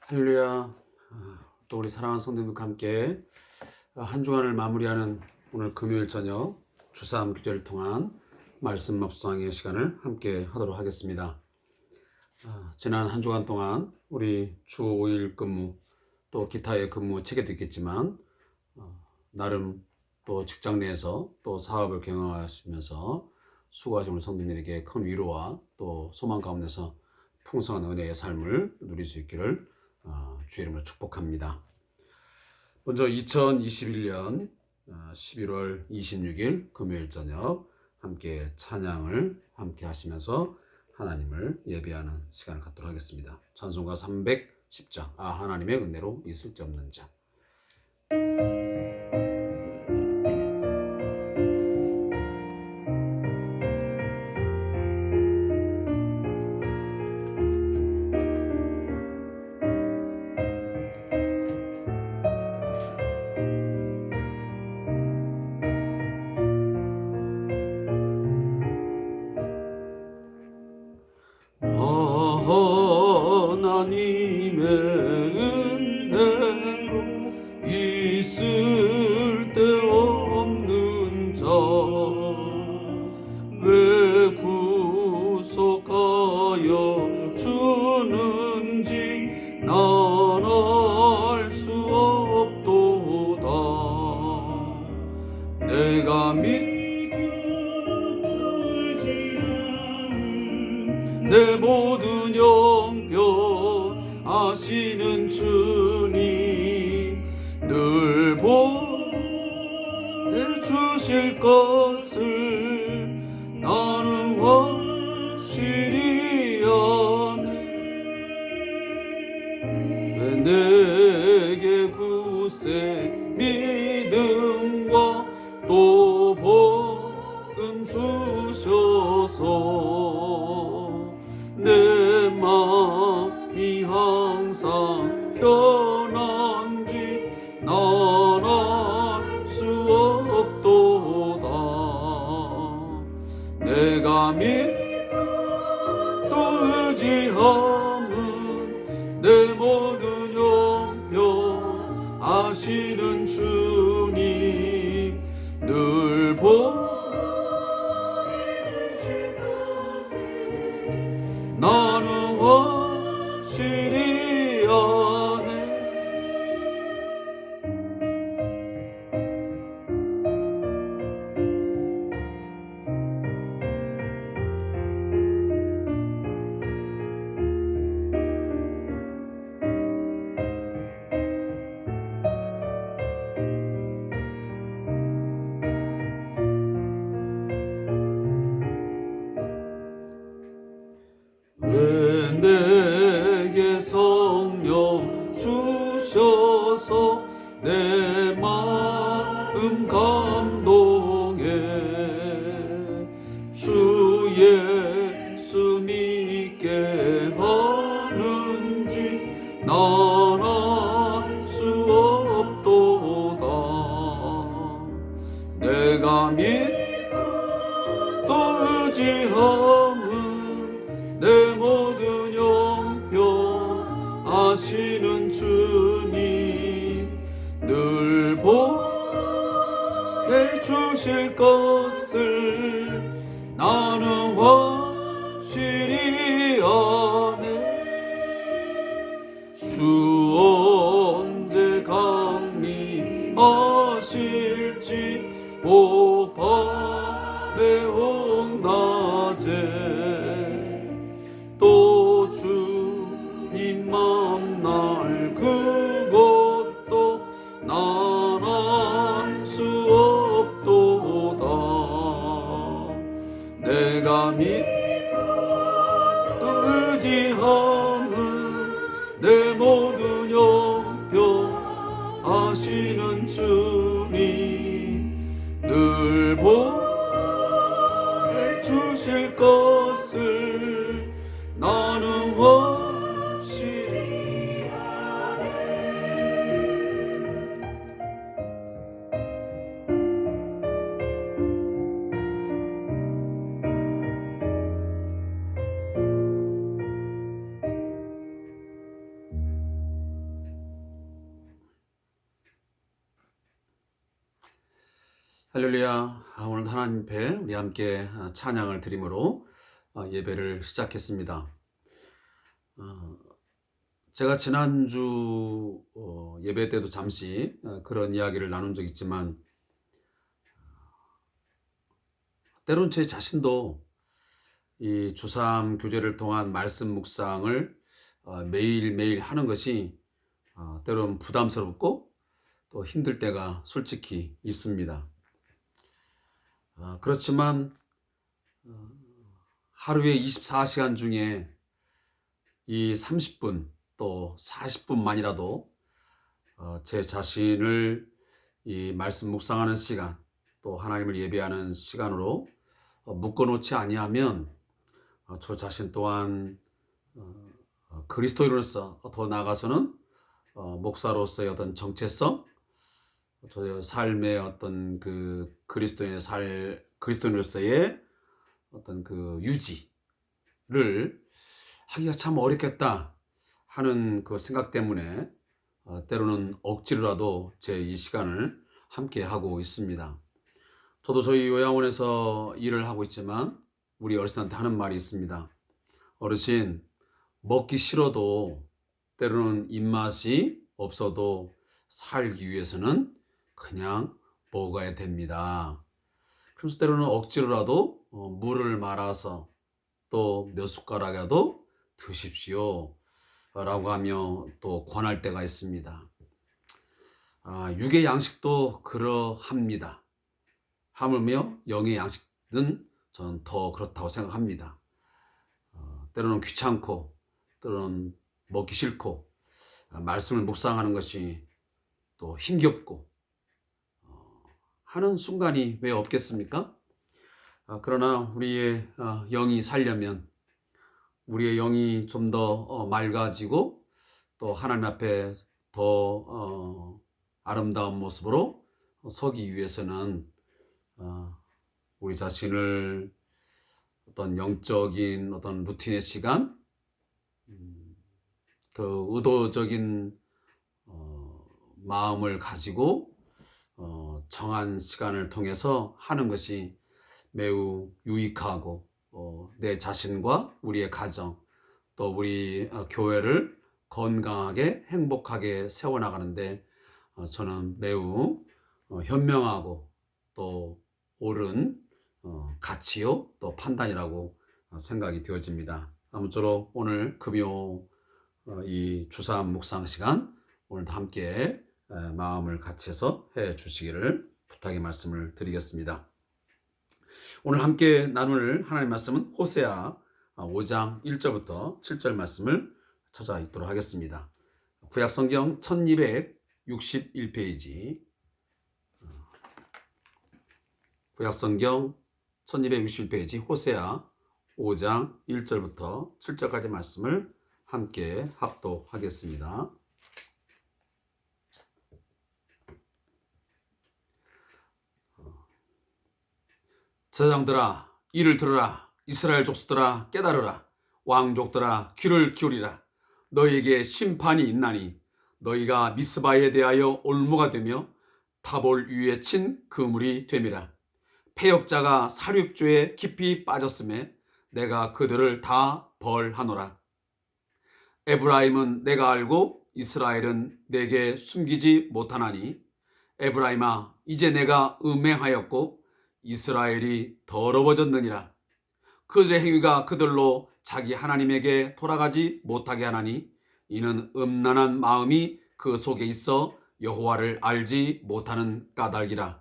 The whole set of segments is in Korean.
할렐루야. 또 우리 사랑하는 성도님과 함께 한 주간을 마무리하는 오늘 금요일 저녁 주삼 교제를 통한 말씀 묵상의 시간을 함께 하도록 하겠습니다. 지난 한 주간 동안 우리 주 5일 근무 또 기타의 근무 체계도 있겠지만 나름 또 직장 내에서 또 사업을 경영하시면서 수고하신 우리 성도님에게 큰 위로와 또 소망 가운데서 풍성한 은혜의 삶을 누릴 수 있기를 주의 이름으로 축복합니다. 먼저 2021년 11월 26일 금요일 저녁 함께 찬양을 함께 하시면서 하나님을 예배하는 시간을 갖도록 하겠습니다. 찬송가 310장 하나님의 은혜로 있을 데 없는 자. 하나님의 은혜로 있을 데 없는 자 왜 구속하여 주는지 난 알 수 없도다. 내가 내 모든 형편 아시는 주님 늘 보내주실 것을 나는 확실히 아네. 왜 내게 굳세 믿음과 또 복음 주셔서 내 마음이 항상 편한지 난 알 수 없도다. 내가 믿고 또 의지함은 내 모든 형편 아시는 주님 늘 나는 확실히 아네. 왜 내게 성령 주셔서 내 마음 감동해 주 예수 믿게 하는지 난 알 수 없도다. 내가 믿고 또 의지함은 내 모든 형편 아시는 주님 늘 보내주실 것을 나는 확실히 아네. 주 언제 강림하실지 오 밤에 온 낮에 또 주님 만날 그것도 난 알 수 없도다. 할렐루야. 오늘 하나님 앞에 우리 함께 찬양을 드림으로 예배를 시작했습니다. 제가 지난주 예배 때도 잠시 그런 이야기를 나눈 적 있지만, 때론 제 자신도 이 주삼 교제를 통한 말씀 묵상을 매일매일 하는 것이 때론 부담스럽고 또 힘들 때가 솔직히 있습니다. 그렇지만 하루에 24시간 중에 이 30분 또 40분만이라도 제 자신을 이 말씀 묵상하는 시간, 또 하나님을 예배하는 시간으로 묶어놓지 아니하면 저 자신 또한 그리스도인으로서 더 나아가서는 목사로서의 어떤 정체성, 저의 삶의 어떤 그 그리스도인으로서의 어떤 그 유지를 하기가 참 어렵겠다 하는 그 생각 때문에 때로는 억지로라도 제 이 시간을 함께 하고 있습니다. 저도 저희 요양원에서 일을 하고 있지만 우리 어르신한테 하는 말이 있습니다. 어르신, 먹기 싫어도 때로는 입맛이 없어도 살기 위해서는 그냥 먹어야 됩니다. 그래서 때로는 억지로라도 물을 말아서 또 몇 숟가락이라도 드십시오 라고 하며 또 권할 때가 있습니다. 육의 양식도 그러합니다. 하물며 영의 양식은 저는 더 그렇다고 생각합니다. 때로는 귀찮고 때로는 먹기 싫고 말씀을 묵상하는 것이 또 힘겹고 하는 순간이 왜 없겠습니까? 그러나 우리의 영이 살려면, 우리의 영이 좀 더 맑아지고 또 하나님 앞에 더 아름다운 모습으로 서기 위해서는 우리 자신을 어떤 영적인 어떤 루틴의 시간, 그 의도적인 마음을 가지고 정한 시간을 통해서 하는 것이 매우 유익하고 내 자신과 우리의 가정, 또 우리 교회를 건강하게 행복하게 세워나가는데 저는 매우 현명하고 또 옳은 가치요 또 판단이라고 생각이 되어집니다. 아무쪼록 오늘 금요 이 주삼 묵상 시간 오늘도 함께 마음을 같이 해서 해 주시기를 부탁의 말씀을 드리겠습니다. 오늘 함께 나눌 하나님의 말씀은 호세아 5장 1절부터 7절 말씀을 찾아 읽도록 하겠습니다. 구약성경 1261페이지, 구약성경 1261페이지 호세아 5장 1절부터 7절까지 말씀을 함께 합독하겠습니다. 제사장들아 이를 들으라. 이스라엘 족속들아 깨달으라. 왕족들아 귀를 기울이라. 너희에게 심판이 있나니 너희가 미스바에 대하여 올무가 되며 타볼 위에 친 그물이 됨이라. 패역자가 살육죄에 깊이 빠졌음에 내가 그들을 다 벌하노라. 에브라임은 내가 알고 이스라엘은 내게 숨기지 못하나니 에브라임아 이제 내가 음행하였고 이스라엘이 더러워졌느니라. 그들의 행위가 그들로 자기 하나님에게 돌아가지 못하게 하나니 이는 음란한 마음이 그 속에 있어 여호와를 알지 못하는 까닭이라.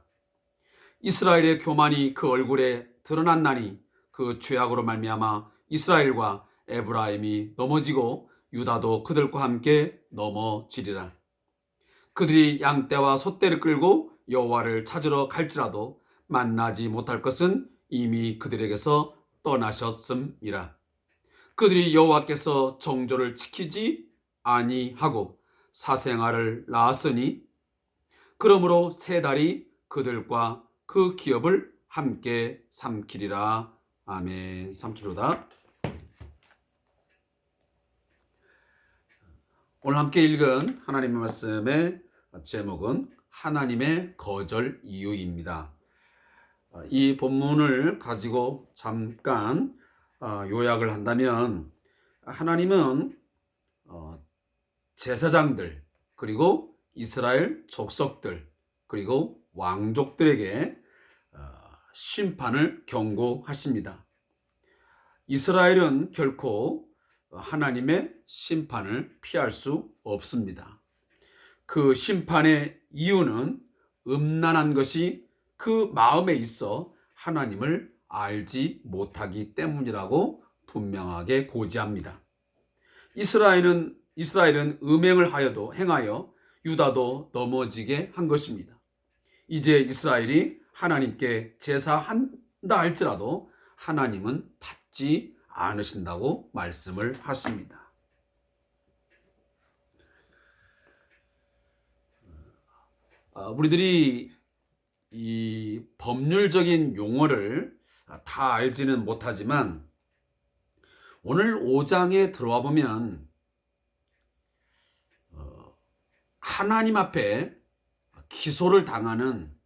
이스라엘의 교만이 그 얼굴에 드러났나니 그 죄악으로 말미암아 이스라엘과 에브라임이 넘어지고 유다도 그들과 함께 넘어지리라. 그들이 양떼와 소떼를 끌고 여호와를 찾으러 갈지라도 만나지 못할 것은 이미 그들에게서 떠나셨음이라. 그들이 여호와께서 정조를 지키지 아니하고 사생아를 낳았으니 그러므로 세 달이 그들과 그 기업을 함께 삼키리라. 아멘. 삼키로다. 오늘 함께 읽은 하나님의 말씀의 제목은 하나님의 거절 이유입니다. 이 본문을 가지고 잠깐 요약을 한다면 하나님은 제사장들 그리고 이스라엘 족속들 그리고 왕족들에게 심판을 경고하십니다. 이스라엘은 결코 하나님의 심판을 피할 수 없습니다. 그 심판의 이유는 음란한 것이 그 마음에 있어 하나님을 알지 못하기 때문이라고 분명하게 고지합니다. 이스라엘은 음행을 행하여 유다도 넘어지게 한 것입니다. 이제 이스라엘이 하나님께 제사한다 할지라도 하나님은 받지 않으신다고 말씀을 하십니다. 우리들이 이 법률적인 용어를 다 알지는 못하지만 오늘 5장에 들어와 보면 하나님 앞에 기소를 당하는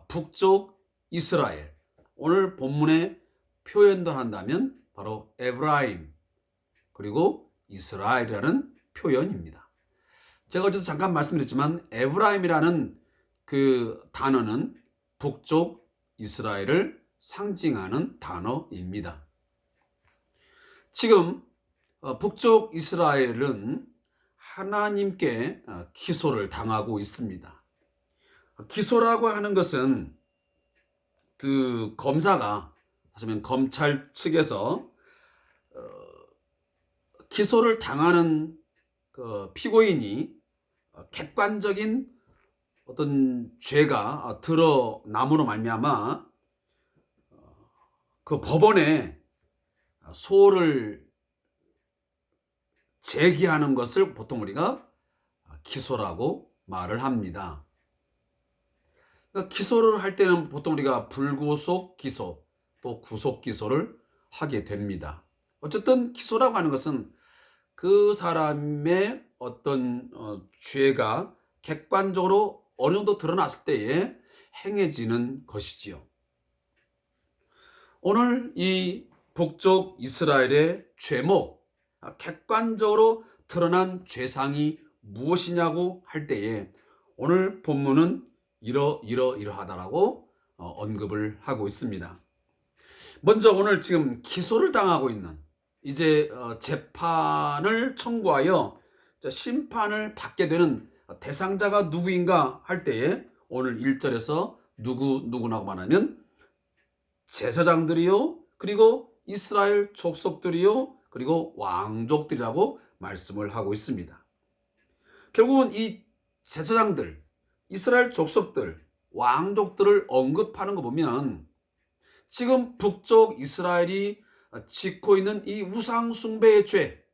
북쪽 이스라엘, 오늘 본문에 표현도 한다면 바로 에브라임 그리고 이스라엘이라는 표현입니다. 제가 어제도 잠깐 말씀드렸지만 에브라임이라는 그 단어는 북쪽 이스라엘을 상징하는 단어입니다. 지금 북쪽 이스라엘은 하나님께 기소를 당하고 있습니다. 기소라고 하는 것은 그 검사가, 하시면 검찰 측에서 기소를 당하는 그 피고인이 객관적인 어떤 죄가 드러남으로 말미암아 그 법원에 소를 제기하는 것을 보통 우리가 기소라고 말을 합니다. 그러니까 기소를 할 때는 보통 우리가 불구속 기소 또 구속 기소를 하게 됩니다. 어쨌든 기소라고 하는 것은 그 사람의 어떤 죄가 객관적으로 어느 정도 드러났을 때에 행해지는 것이지요. 오늘 이 북쪽 이스라엘의 죄목, 객관적으로 드러난 죄상이 무엇이냐고 할 때에 오늘 본문은 이러하다라고 언급을 하고 있습니다. 먼저 오늘 지금 기소를 당하고 있는, 이제 재판을 청구하여 심판을 받게 되는 대상자가 누구인가 할 때에 오늘 1절에서 누구라고 말하면 제사장들이요 그리고 이스라엘 족속들이요 그리고 왕족들이라고 말씀을 하고 있습니다. 결국은 이 제사장들, 이스라엘 족속들, 왕족들을 언급하는 거 보면 지금 북쪽 이스라엘이 짓고 있는 이 우상 숭배의 죄,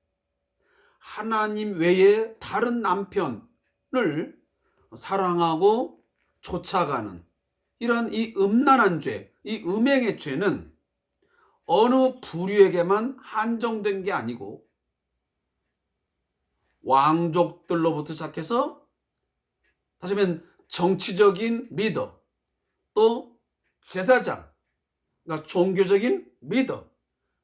하나님 외에 다른 남편을 사랑하고 쫓아가는 이런 이 음란한 죄, 이 음행의 죄는 어느 부류에게만 한정된 게 아니고 왕족들로부터 시작해서 다시 말하면 정치적인 리더, 또 제사장, 그러니까 종교적인 리더,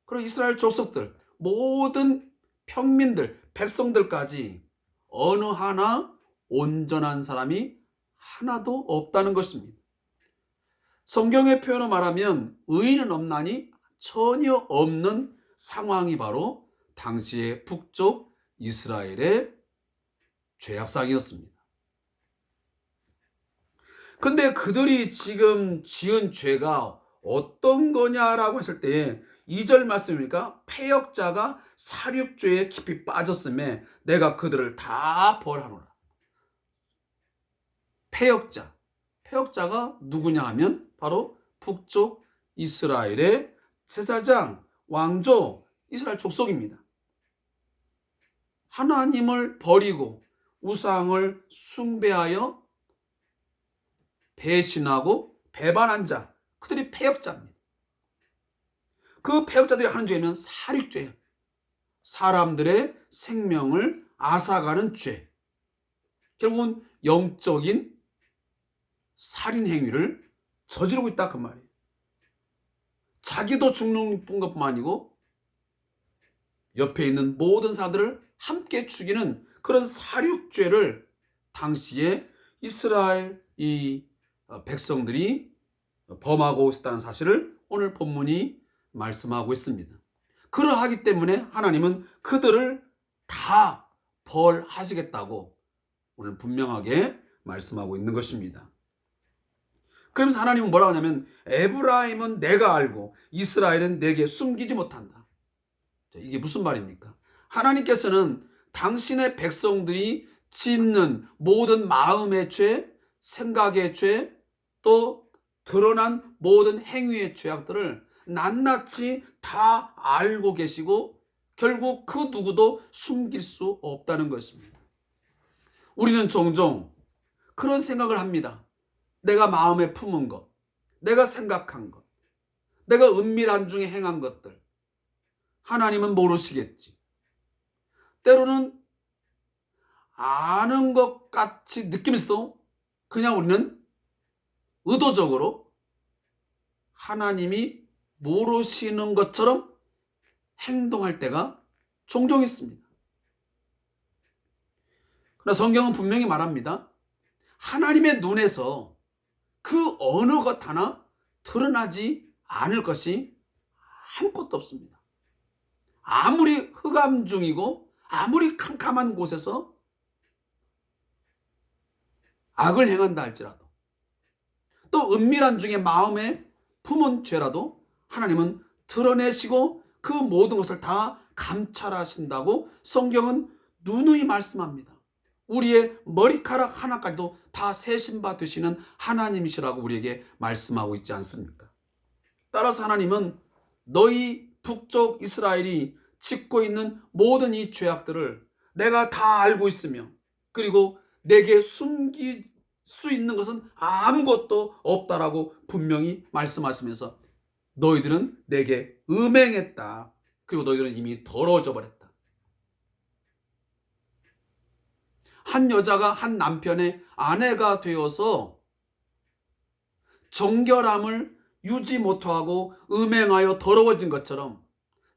그리고 이스라엘 족속들, 모든 평민들, 백성들까지 어느 하나 온전한 사람이 하나도 없다는 것입니다. 성경의 표현으로 말하면 의인은 없나니 전혀 없는 상황이 바로 당시의 북쪽 이스라엘의 죄악상이었습니다. 그런데 그들이 지금 지은 죄가 어떤 거냐라고 했을 때 2절 말씀입니까? 패역자가 살육죄에 깊이 빠졌음에 내가 그들을 다 벌하노라. 패역자가 누구냐 하면 바로 북쪽 이스라엘의 제사장, 왕족, 이스라엘 족속입니다. 하나님을 버리고 우상을 숭배하여 배신하고 배반한 자, 그들이 패역자입니다. 그 패역자들이 하는 죄는 살육죄예요. 사람들의 생명을 앗아가는 죄. 결국은 영적인 살인 행위를 저지르고 있다 그 말이에요. 자기도 죽는 것뿐만 아니고 옆에 있는 모든 사람들을 함께 죽이는 그런 살육죄를 당시에 이스라엘 이 백성들이 범하고 있었다는 사실을 오늘 본문이 말씀하고 있습니다. 그러하기 때문에 하나님은 그들을 다 벌하시겠다고 오늘 분명하게 말씀하고 있는 것입니다. 그러면서 하나님은 뭐라고 하냐면 에브라임은 내가 알고 이스라엘은 내게 숨기지 못한다. 이게 무슨 말입니까? 하나님께서는 당신의 백성들이 짓는 모든 마음의 죄, 생각의 죄, 또 드러난 모든 행위의 죄악들을 낱낱이 다 알고 계시고 결국 그 누구도 숨길 수 없다는 것입니다. 우리는 종종 그런 생각을 합니다. 내가 마음에 품은 것, 내가 생각한 것, 내가 은밀한 중에 행한 것들 하나님은 모르시겠지. 때로는 아는 것 같이 느끼면서도 그냥 우리는 의도적으로 하나님이 모르시는 것처럼 행동할 때가 종종 있습니다. 그러나 성경은 분명히 말합니다. 하나님의 눈에서 그 어느 것 하나 드러나지 않을 것이 아무것도 없습니다. 아무리 흑암 중이고 아무리 캄캄한 곳에서 악을 행한다 할지라도 또 은밀한 중에 마음에 품은 죄라도 하나님은 드러내시고 그 모든 것을 다 감찰하신다고 성경은 누누이 말씀합니다. 우리의 머리카락 하나까지도 다 세신바 되시는 하나님이시라고 우리에게 말씀하고 있지 않습니까? 따라서 하나님은 너희 북쪽 이스라엘이 짓고 있는 모든 이 죄악들을 내가 다 알고 있으며 그리고 내게 숨길 수 있는 것은 아무것도 없다라고 분명히 말씀하시면서 너희들은 내게 음행했다. 그리고 너희들은 이미 더러워져 버렸다. 한 여자가 한 남편의 아내가 되어서 정결함을 유지 못하고 음행하여 더러워진 것처럼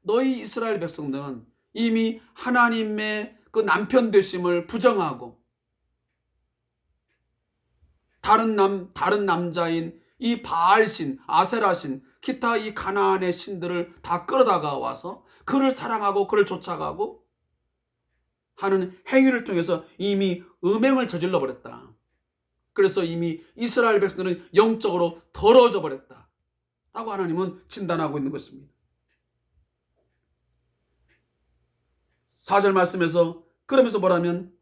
너희 이스라엘 백성들은 이미 하나님의 그 남편 되심을 부정하고 다른 남자인 이 바알신, 아세라신, 기타 이 가나안의 신들을 다 끌어다가 와서 그를 사랑하고 그를 쫓아가고 하는 행위를 통해서 이미 음행을 저질러 버렸다. 그래서 이미 이스라엘 백성들은 영적으로 더러워져 버렸다 라고 하나님은 진단하고 있는 것입니다. 4절 말씀에서 그러면서 뭐라면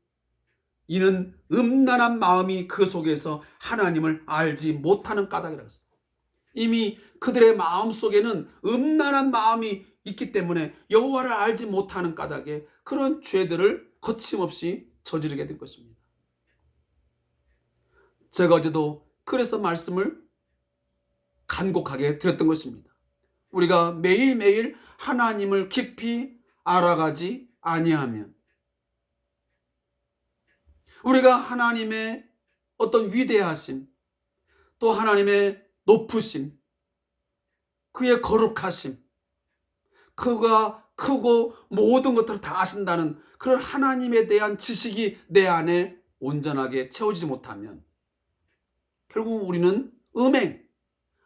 이는 음란한 마음이 그 속에서 하나님을 알지 못하는 까닭이라고 했어요. 이미 그들의 마음 속에는 음란한 마음이 있기 때문에 여호와를 알지 못하는 까닭에 그런 죄들을 거침없이 저지르게 된 것입니다. 제가 어제도 그래서 말씀을 간곡하게 드렸던 것입니다. 우리가 매일매일 하나님을 깊이 알아가지 아니하면 우리가 하나님의 어떤 위대하심, 또 하나님의 높으심, 그의 거룩하심, 그가 크고 모든 것들을 다 아신다는 그런 하나님에 대한 지식이 내 안에 온전하게 채워지지 못하면 결국 우리는 음행,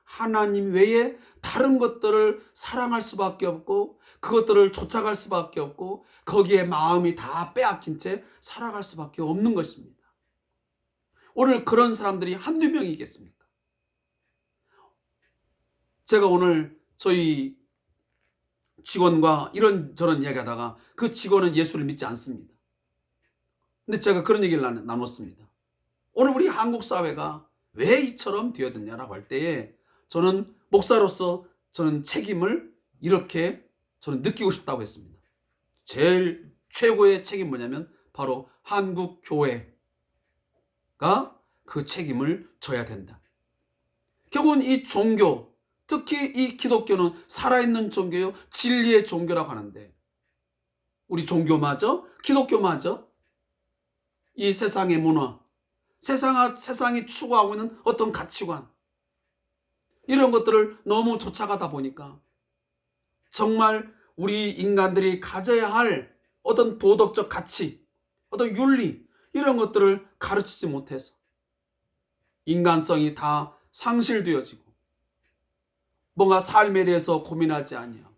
하나님 외에 다른 것들을 사랑할 수밖에 없고 그것들을 쫓아갈 수밖에 없고 거기에 마음이 다 빼앗긴 채 살아갈 수밖에 없는 것입니다. 오늘 그런 사람들이 한두 명이겠습니까? 제가 오늘 저희 직원과 이런저런 이야기하다가 그 직원은 예수를 믿지 않습니다. 근데 제가 그런 얘기를 나눴습니다. 오늘 우리 한국 사회가 왜 이처럼 되어졌냐라고 할 때에 저는 목사로서 저는 책임을 이렇게 저는 느끼고 싶다고 했습니다. 제일 최고의 책임이 뭐냐면 바로 한국 교회가 그 책임을 져야 된다. 결국은 이 종교, 특히 이 기독교는 살아있는 종교요, 진리의 종교라고 하는데 우리 종교마저, 기독교마저 이 세상의 문화, 세상이 추구하고 있는 어떤 가치관 이런 것들을 너무 쫓아가다 보니까 정말 우리 인간들이 가져야 할 어떤 도덕적 가치, 어떤 윤리, 이런 것들을 가르치지 못해서 인간성이 다 상실되어지고 뭔가 삶에 대해서 고민하지 아니하고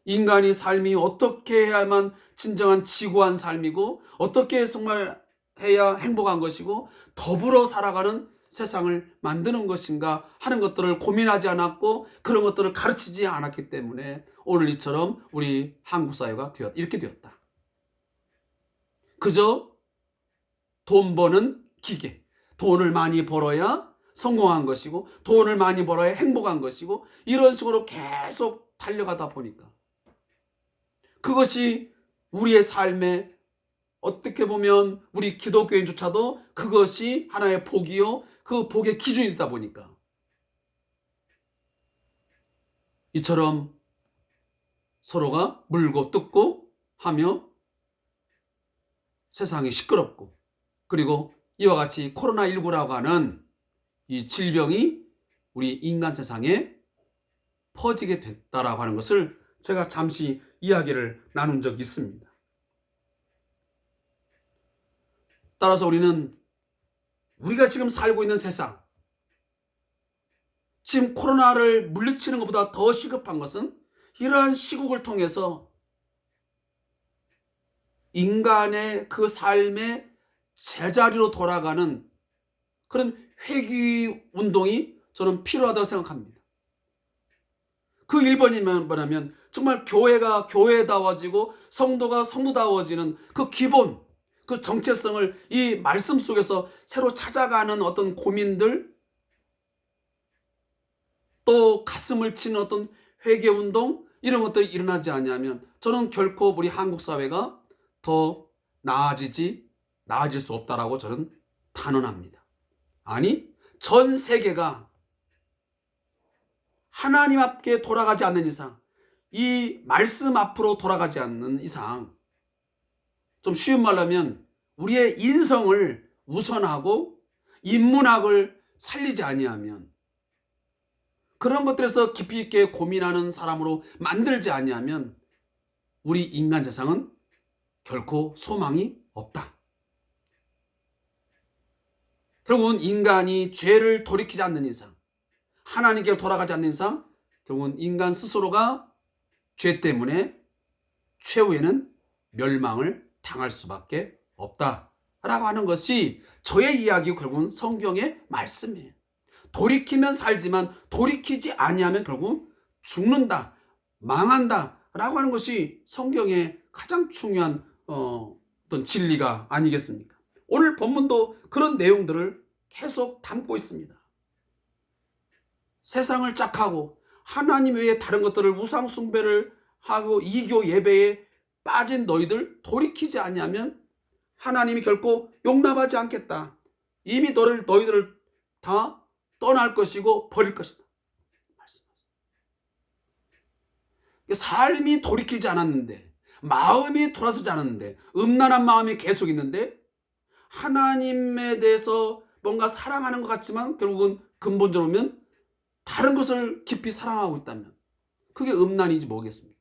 인간이 삶이 어떻게 해야만 진정한 지구한 삶이고 어떻게 정말 해야 행복한 것이고 더불어 살아가는 세상을 만드는 것인가 하는 것들을 고민하지 않았고 그런 것들을 가르치지 않았기 때문에 오늘 이처럼 우리 한국 사회가 이렇게 되었다. 그저 돈 버는 기계, 돈을 많이 벌어야 성공한 것이고 돈을 많이 벌어야 행복한 것이고 이런 식으로 계속 달려가다 보니까 그것이 우리의 삶에 어떻게 보면 우리 기독교인조차도 그것이 하나의 복이요 그 복의 기준이 되다 보니까 이처럼 서로가 물고 뜯고 하며 세상이 시끄럽고 그리고 이와 같이 코로나19라고 하는 이 질병이 우리 인간 세상에 퍼지게 됐다라고 하는 것을 제가 잠시 이야기를 나눈 적이 있습니다. 따라서 우리가 지금 살고 있는 세상, 지금 코로나를 물리치는 것보다 더 시급한 것은 이러한 시국을 통해서 인간의 그 삶의 제자리로 돌아가는 그런 회귀 운동이 저는 필요하다고 생각합니다. 그 1번이 뭐냐면 정말 교회가 교회다워지고 성도가 성도다워지는 그 기본, 그 정체성을 이 말씀 속에서 새로 찾아가는 어떤 고민들, 또 가슴을 치는 어떤 회개운동, 이런 것들이 일어나지 않냐면 저는 결코 우리 한국 사회가 더 나아질 수 없다라고 저는 단언합니다. 아니, 전 세계가 하나님 앞에 돌아가지 않는 이상, 이 말씀 앞으로 돌아가지 않는 이상, 좀 쉬운 말로 하면 우리의 인성을 우선하고 인문학을 살리지 아니하면, 그런 것들에서 깊이 있게 고민하는 사람으로 만들지 아니하면 우리 인간 세상은 결코 소망이 없다. 결국은 인간이 죄를 돌이키지 않는 이상, 하나님께 돌아가지 않는 이상 결국은 인간 스스로가 죄 때문에 최후에는 멸망을 당할 수밖에 없다라고 하는 것이 저의 이야기고 결국은 성경의 말씀이에요. 돌이키면 살지만 돌이키지 아니하면 결국 죽는다, 망한다라고 하는 것이 성경의 가장 중요한 어떤 진리가 아니겠습니까? 오늘 본문도 그런 내용들을 계속 담고 있습니다. 세상을 짝하고 하나님 외에 다른 것들을 우상 숭배를 하고 이교 예배에 빠진 너희들 돌이키지 아니하면 하나님이 결코 용납하지 않겠다. 이미 너희들을 다 떠날 것이고 버릴 것이다. 삶이 돌이키지 않았는데, 마음이 돌아서지 않았는데, 음란한 마음이 계속 있는데 하나님에 대해서 뭔가 사랑하는 것 같지만 결국은 근본적으로 보면 다른 것을 깊이 사랑하고 있다면 그게 음란이지 뭐겠습니까?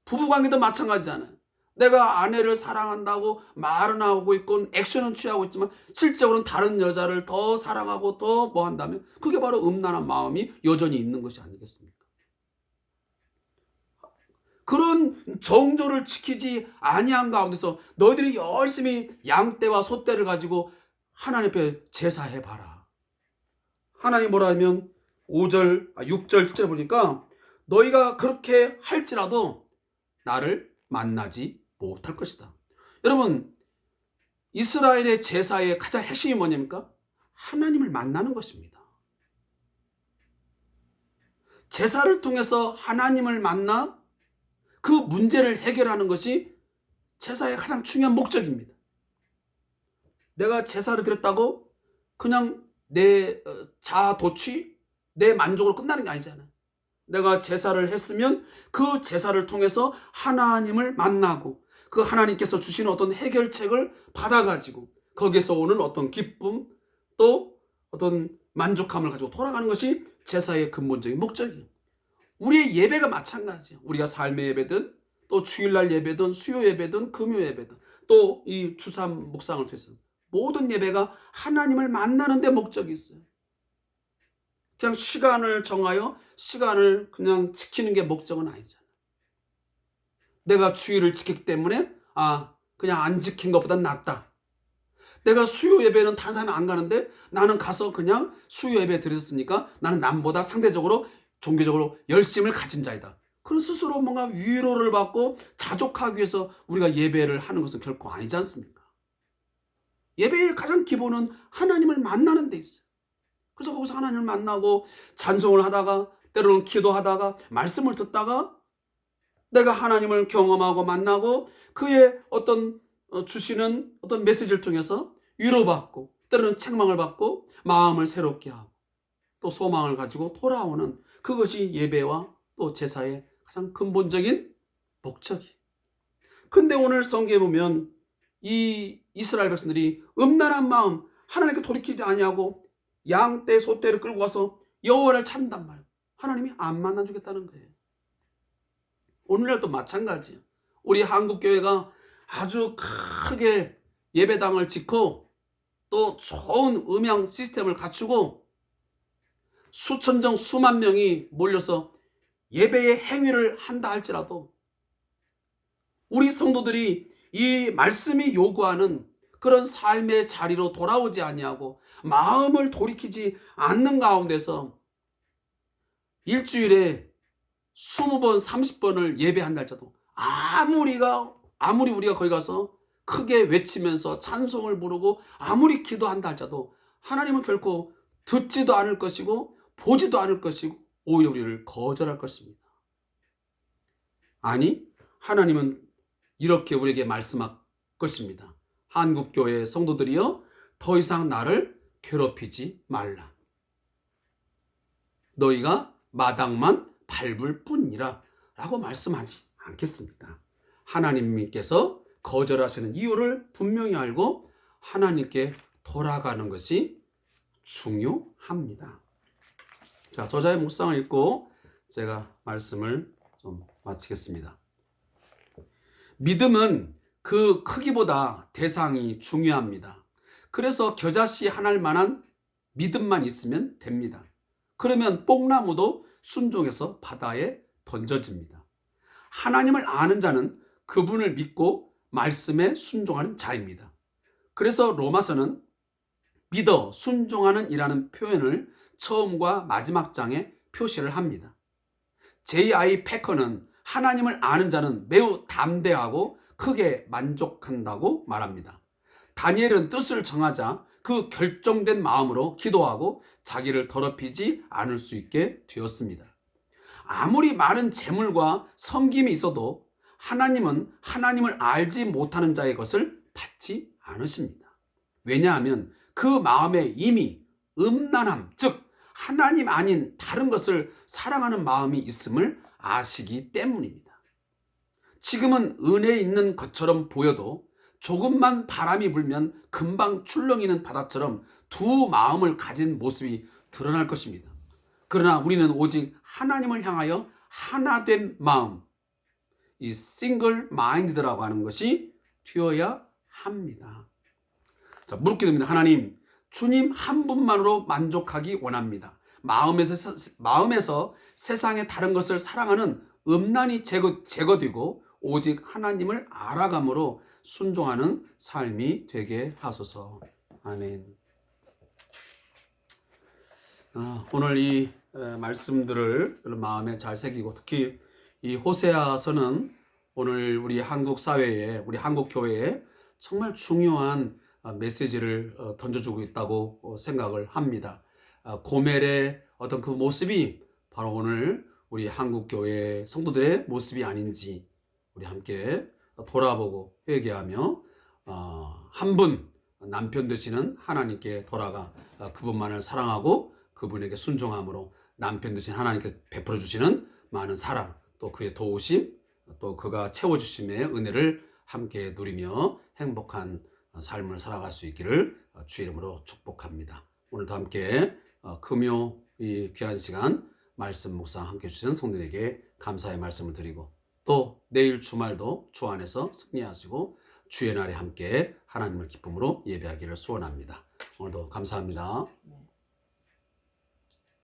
부부관계도 마찬가지잖아요. 내가 아내를 사랑한다고 말은 하고 있고 액션은 취하고 있지만 실제로는 다른 여자를 더 사랑하고 더 뭐 한다면 그게 바로 음란한 마음이 여전히 있는 것이 아니겠습니까? 그런 정조를 지키지 아니한 가운데서 너희들이 열심히 양떼와 소떼를 가지고 하나님 앞에 제사해봐라. 하나님 뭐라 하면 6절, 7절 보니까 너희가 그렇게 할지라도 나를 만나지 못할 것이다. 여러분, 이스라엘의 제사의 가장 핵심이 뭐냐니까? 하나님을 만나는 것입니다. 제사를 통해서 하나님을 만나 그 문제를 해결하는 것이 제사의 가장 중요한 목적입니다. 내가 제사를 드렸다고 그냥 내 자아 도취, 내 만족으로 끝나는 게 아니잖아요. 내가 제사를 했으면 그 제사를 통해서 하나님을 만나고 그 하나님께서 주시는 어떤 해결책을 받아가지고 거기에서 오는 어떤 기쁨 또 어떤 만족함을 가지고 돌아가는 것이 제사의 근본적인 목적이에요. 우리의 예배가 마찬가지예요. 우리가 삶의 예배든 또 주일날 예배든 수요 예배든 금요 예배든 또 이 주삼 묵상을 통해서 모든 예배가 하나님을 만나는 데 목적이 있어요. 그냥 시간을 정하여 시간을 그냥 지키는 게 목적은 아니잖아요. 내가 주일을 지켰기 때문에 그냥 안 지킨 것보단 낫다. 내가 수요 예배는 다른 사람이 안 가는데 나는 가서 그냥 수요 예배 드렸으니까 나는 남보다 상대적으로 종교적으로 열심을 가진 자이다. 그런 스스로 뭔가 위로를 받고 자족하기 위해서 우리가 예배를 하는 것은 결코 아니지 않습니까? 예배의 가장 기본은 하나님을 만나는 데 있어요. 그래서 거기서 하나님을 만나고 찬송을 하다가 때로는 기도하다가 말씀을 듣다가 내가 하나님을 경험하고 만나고 그의 어떤 주시는 어떤 메시지를 통해서 위로받고 때로는 책망을 받고 마음을 새롭게 하고 또 소망을 가지고 돌아오는 그것이 예배와 또 제사의 가장 근본적인 목적이에요. 근데 오늘 성경에 보면 이 이스라엘 백성들이 음란한 마음 하나님께 돌이키지 아니하고 양떼 소떼를 끌고 와서 여호와를 찾는단 말이에요. 하나님이 안 만나주겠다는 거예요. 오늘날도 마찬가지예요. 우리 한국교회가 아주 크게 예배당을 짓고 또 좋은 음향 시스템을 갖추고 수천 정 수만 명이 몰려서 예배의 행위를 한다 할지라도 우리 성도들이 이 말씀이 요구하는 그런 삶의 자리로 돌아오지 아니하고 마음을 돌이키지 않는 가운데서 일주일에 20번 30번을 예배한다 할지라도 아무리 우리가 거기 가서 크게 외치면서 찬송을 부르고 아무리 기도한다 할지라도 하나님은 결코 듣지도 않을 것이고 보지도 않을 것이고 오히려 우리를 거절할 것입니다. 아니, 하나님은 이렇게 우리에게 말씀할 것입니다. 한국교회 성도들이여 더 이상 나를 괴롭히지 말라. 너희가 마당만 밟을 뿐이라 라고 말씀하지 않겠습니까? 하나님께서 거절하시는 이유를 분명히 알고 하나님께 돌아가는 것이 중요합니다. 자, 저자의 묵상을 읽고 제가 말씀을 좀 마치겠습니다. 믿음은 그 크기보다 대상이 중요합니다. 그래서 겨자씨 하나일 만한 믿음만 있으면 됩니다. 그러면 뽕나무도 순종해서 바다에 던져집니다. 하나님을 아는 자는 그분을 믿고 말씀에 순종하는 자입니다. 그래서 로마서는 믿어 순종하는 이라는 표현을 처음과 마지막 장에 표시를 합니다. J.I. 패커는 하나님을 아는 자는 매우 담대하고 크게 만족한다고 말합니다. 다니엘은 뜻을 정하자 그 결정된 마음으로 기도하고 자기를 더럽히지 않을 수 있게 되었습니다. 아무리 많은 재물과 섬김이 있어도 하나님은 하나님을 알지 못하는 자의 것을 받지 않으십니다. 왜냐하면 그 마음에 이미 음란함, 즉 하나님 아닌 다른 것을 사랑하는 마음이 있음을 아시기 때문입니다. 지금은 은혜 있는 것처럼 보여도 조금만 바람이 불면 금방 출렁이는 바다처럼 두 마음을 가진 모습이 드러날 것입니다. 그러나 우리는 오직 하나님을 향하여 하나된 마음, 이 싱글 마인드라고 하는 것이 되어야 합니다. 자, 묻기도입니다. 하나님, 주님 한 분만으로 만족하기 원합니다. 마음에서 세상의 다른 것을 사랑하는 음란이 제거되고 오직 하나님을 알아감으로 순종하는 삶이 되게 하소서. 아멘. 오늘 이 말씀들을 마음에 잘 새기고 특히 이 호세아서는 오늘 우리 한국 사회에, 우리 한국 교회에 정말 중요한 메시지를 던져주고 있다고 생각을 합니다. 고멜의 어떤 그 모습이 바로 오늘 우리 한국 교회 성도들의 모습이 아닌지 우리 함께 돌아보고 회개하며 한 분 남편 되시는 하나님께 돌아가 그분만을 사랑하고 그분에게 순종함으로 남편 되신 하나님께 베풀어 주시는 많은 사랑, 또 그의 도우심, 또 그가 채워주심의 은혜를 함께 누리며 행복한 삶을 살아갈 수 있기를 주의 이름으로 축복합니다. 오늘도 함께 금요 이 귀한 시간 말씀 묵상 함께 해주신 성도에게 감사의 말씀을 드리고 또 내일 주말도 주 안에서 승리하시고 주의 날에 함께 하나님을 기쁨으로 예배하기를 소원합니다. 오늘도 감사합니다. 네.